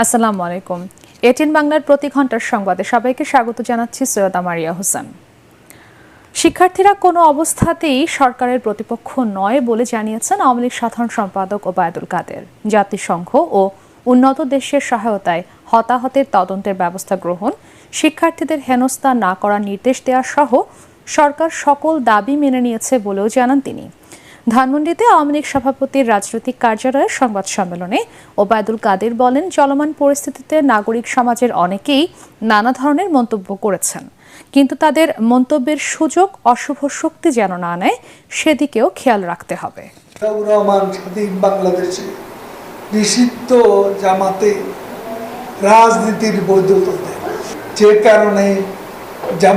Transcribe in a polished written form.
আসসালামু আলাইকুম। এটিএন বাংলার প্রতি ঘন্টার সংবাদে সবাইকে স্বাগত জানাচ্ছি সৈয়দা মারিয়া হোসেন। শিক্ষার্থীরা কোনো অবস্থাতেই সরকারের প্রতিপক্ষ নয় বলে জানিয়েছেন আওয়ামী লীগ সাধারণ সম্পাদক ওবায়দুল কাদের। জাতিসংঘ ও উন্নত দেশের সহায়তায় হতাহতের তদন্তের ব্যবস্থা গ্রহণ, শিক্ষার্থীদের হেনস্থা না করার নির্দেশ দেওয়া সহ সরকার সকল দাবি মেনে নিয়েছে বলেও জানান তিনি। ধানমন্ডিতে আওয়ামী লীগ সভাপতির রাজনৈতিক কার্যালয়ে সংবাদ সম্মেলনে ওবায়দুল কাদের বলেন, চলমান পরিস্থিতিতে নাগরিক সমাজের অনেকেই নানা ধরনের মন্তব্য করেছেন, কিন্তু তাদের মন্তব্যের সুযোগ অশুভ শক্তি যেন না নেয় সেদিকেও খেয়াল রাখতে হবে। রহমান স্বাধীন বাংলাদেশে নিষিদ্ধ জামাতে রাজনীতির বৈধতা দেয়, যে কারণে